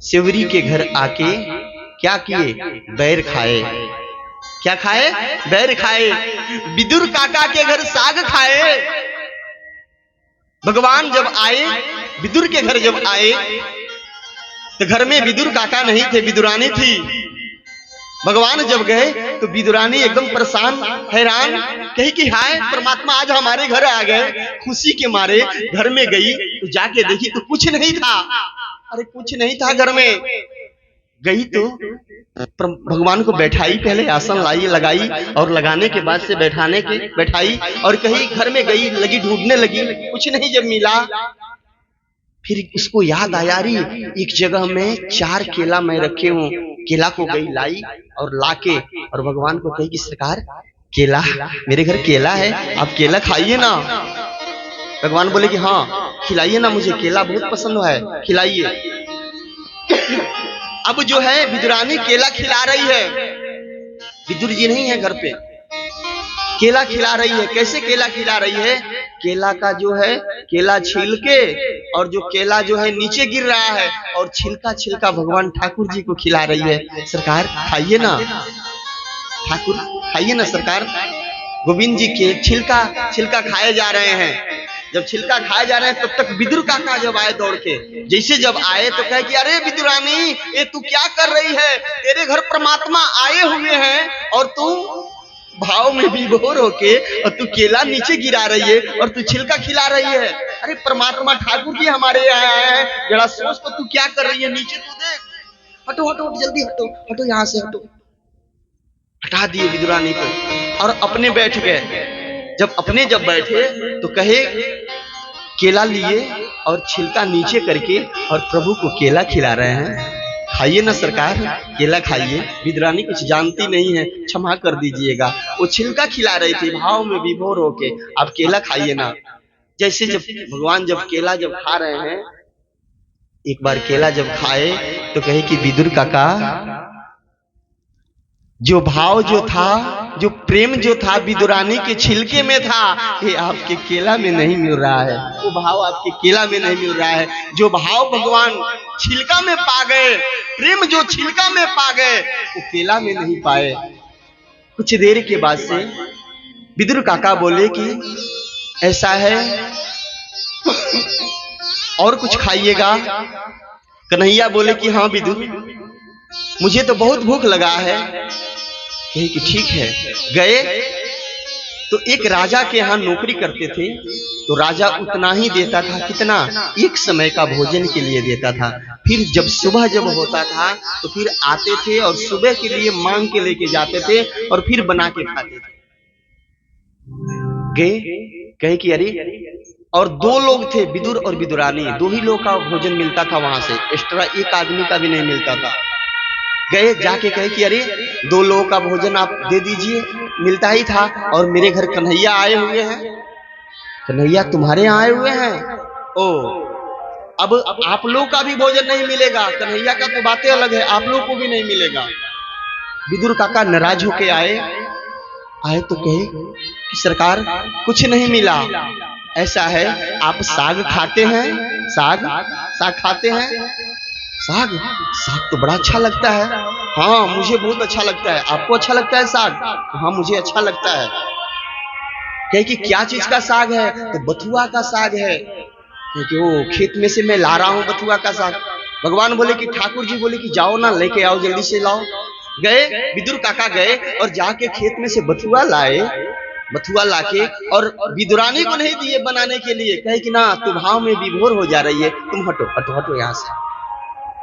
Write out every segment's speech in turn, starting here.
सेवरी के घर आके क्या किए? बैर खाए। क्या खाए? बैर खाए। विदुर काका के घर साग खाए। भगवान जब आए, विदुर के घर जब आए, तो घर में विदुर काका नहीं थे, विदुरानी थी। भगवान जब गए तो विदुरानी एकदम परेशान, हैरान, कही कि हाय परमात्मा आज हमारे घर आ गए। खुशी के मारे घर में गई तो जाके देखी तो कुछ नहीं था। अरे कुछ नहीं था घर में। गई तो भगवान को बैठाई, पहले आसन लाई, लगाई, और लगाने के बाद से बैठाई, और कहीं घर में गई, लगी ढूंढने लगी, कुछ नहीं जब मिला, फिर उसको याद आया, अरे एक जगह में 4 केला मैं रखे हूँ। केला को गई लाई और लाके और भगवान को कही कि सरकार केला, मेरे घर केला है, आप केला खाइए ना। भगवान बोले कि हाँ खिलाइए ना, मुझे केला बहुत पसंद है, खिलाइए। अब जो है विदुरानी केला खिला रही है, विदुर जी नहीं है घर पे, केला खिला रही है। कैसे केला खिला रही है? केला का जो है केला छील के, और जो केला जो है नीचे गिर रहा है, और छिलका छिलका भगवान ठाकुर जी को खिला रही है। सरकार खाइए ना, ठाकुर खाइए ना सरकार। गोविंद जी के छिलका छिलका खाए जा रहे हैं। जब छिलका खाए जा रहे हैं तब तक विदुर काका जब आए दौड़ के, जैसे जब आए तो कहे कि अरे विदुरानी ये तू क्या कर रही है? तेरे घर परमात्मा आए हुए हैं और तू भाव में विभोर होके और तू केला नीचे गिरा रही है और तू छिलका खिला रही है। अरे परमात्मा ठाकुर जी हमारे यहाँ आए हैं, जरा सोच तो तू क्या कर रही है, नीचे तू देख। हटो हटो जल्दी हटो, हटो यहाँ से हटो। हटा दिए विदुरानी को और अपने बैठ गए। जब अपने जब बैठे तो कहे केला लिए और छिलका नीचे करके और प्रभु को केला खिला रहे हैं। खाइए ना सरकार, केला खाइए। विदुरानी कुछ जानती नहीं है, क्षमा कर दीजिएगा, वो छिलका खिला रही थी भाव में विभोर होके, आप केला खाइए ना। जैसे जब भगवान जब केला जब खा रहे हैं, एक बार केला जब खाए तो कहे कि विदुर काका, जो भाव जो था, जो प्रेम जो था विदुरानी के छिलके में था, ये आपके केला में नहीं मिल रहा है। वो भाव आपके केला में नहीं मिल रहा है। जो भाव भगवान छिलका में पा गए, प्रेम जो छिलका में पा गए, वो केला में नहीं पाए। कुछ देर के बाद से विदुर काका बोले कि ऐसा है और कुछ खाइएगा? कन्हैया बोले कि हाँ विदुर, मुझे तो बहुत भूख लगा है। कहे कि ठीक है। गए तो एक राजा के यहाँ नौकरी करते थे, तो राजा उतना ही देता था, कितना? एक समय का भोजन के लिए देता था। फिर जब सुबह जब होता था तो फिर आते थे और सुबह के लिए मांग के लेके जाते थे और फिर बना के खाते थे। गए, कहे कि अरे, और 2 लोग थे, विदुर और विदुरानी, 2 ही लोग का भोजन मिलता था वहां से, एक्स्ट्रा एक आदमी का भी नहीं मिलता था। गए जाके कहे कि अरे 2 लोगों का भोजन आप दे दीजिए, मिलता ही था, और मेरे घर कन्हैया आए हुए हैं। कन्हैया तुम्हारे यहाँ आए हुए हैं? ओ, अब आप लोग का भी भोजन नहीं मिलेगा। कन्हैया का तो बातें अलग है, आप लोग को भी नहीं मिलेगा। विदुर काका नाराज होके आए तो कहे कि सरकार कुछ नहीं मिला। ऐसा है, आप साग खाते हैं? साग खाते हैं? साग तो बड़ा अच्छा लगता है। हाँ मुझे बहुत अच्छा लगता है। आपको अच्छा लगता है साग? हाँ मुझे अच्छा लगता है। कहे कि क्या चीज का साग है? तो बथुआ का साग है, क्योंकि वो खेत में से मैं ला रहा हूँ बथुआ का साग। भगवान बोले कि ठाकुर जी बोले कि जाओ ना, लेके आओ, जल्दी से लाओ। गए, विदुर काका गए और जाके खेत में से बथुआ लाए। बथुआ लाके और विदुरानी को नहीं दिए बनाने के लिए, कहे कि ना तू भाव में विभोर हो जा रही है, तुम हटो हटो हटो यहाँ से।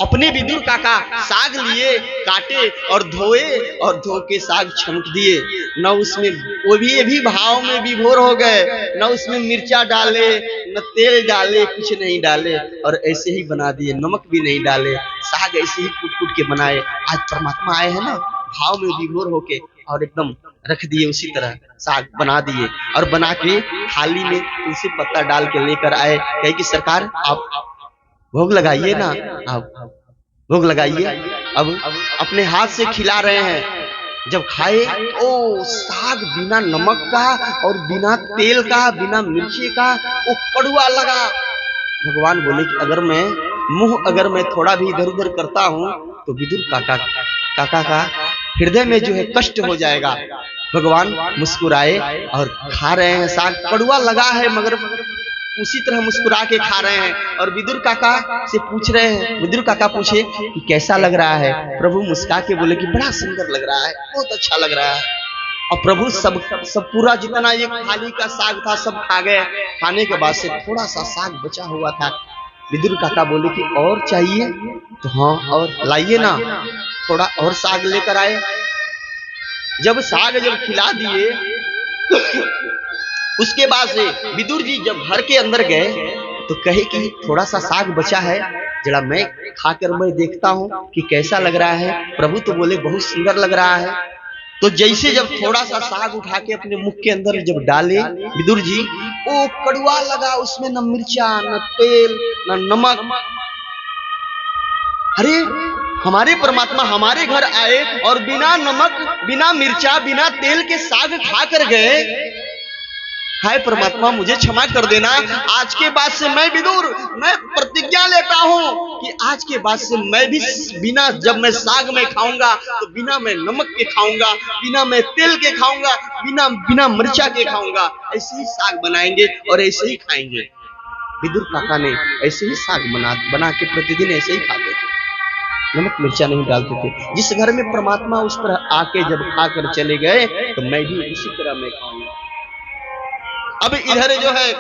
अपने विदुर काका साग लिए, काटे और धोए, और धो के साग छमक दिए। न उसमें वो भी भाव में विभोर हो गए, न उसमें मिर्चा डाले, न तेल डाले, कुछ नहीं डाले, और ऐसे ही बना दिए, नमक भी नहीं डाले, साग ऐसे ही कूट कूट के बनाए। आज परमात्मा आए हैं ना, भाव में विभोर होके, और एकदम रख दिए उसी तरह साग बना दिए, और बना के थाली में तुलसी पत्ता डाल के लेकर आए। कहे कि सरकार आप भोग लगाइए ना, आप भोग लगाइए। अब अपने हाथ से खिला रहे हैं। जब खाए, ओ साग बिना नमक का और बिना तेल का, बिना मिर्ची का, वो कड़वा लगा। भगवान बोले कि अगर मैं मुंह अगर मैं थोड़ा भी इधर उधर करता हूं तो विदुर काका काका का हृदय में जो है कष्ट हो जाएगा। भगवान मुस्कुराए और खा रहे हैं साग, कड़वा लगा है मगर उसी तरह मुस्कुरा के खा रहे हैं। और विदुर काका से पूछ रहे हैं, विदुर काका पूछे कि कैसा लग रहा है? प्रभु मुस्कुरा के बोले कि बड़ा सुंदर लग रहा है, बहुत अच्छा लग रहा है। और प्रभु सब पूरा जितना ये थाली का साग था सब खा गए। खाने के बाद से थोड़ा सा साग बचा हुआ था। विदुर काका बोले कि और चाहिए? तो हाँ, और लाइए ना, थोड़ा और साग लेकर आए। जब साग खिला दिए उसके बाद से विदुर जी जब घर के अंदर गए तो कहे कि थोड़ा सा साग बचा है, जरा मैं खाकर मैं देखता हूं कि कैसा लग रहा है। प्रभु तो बोले बहुत सुंदर लग रहा है। तो जैसे जब थोड़ा सा साग उठा के अपने मुख के अंदर जब डाले विदुर जी, वो कड़वा लगा, उसमें न मिर्चा न तेल न नमक। अरे हमारे परमात्मा हमारे घर आए और बिना नमक बिना मिर्चा बिना तेल के साग खा कर गए। हाय परमात्मा मुझे क्षमा कर देना, आज के बाद से मैं विदुर मैं प्रतिज्ञा लेता हूं कि आज के बाद से मैं भी बिना, जब मैं साग में खाऊंगा तो बिना मैं नमक के खाऊंगा, बिना मैं तेल के खाऊंगा, बिना मिर्चा के खाऊंगा। ऐसे ही साग बनाएंगे और ऐसे ही खाएंगे। विदुर काका ने ऐसे ही साग बना के प्रतिदिन ऐसे ही खाते थे, नमक मिर्चा नहीं डालते थे। जिस घर में परमात्मा उस तरह आके जब खाकर चले गए तो मैं भी इसी तरह मैं खाऊंगा। अब इधर जो है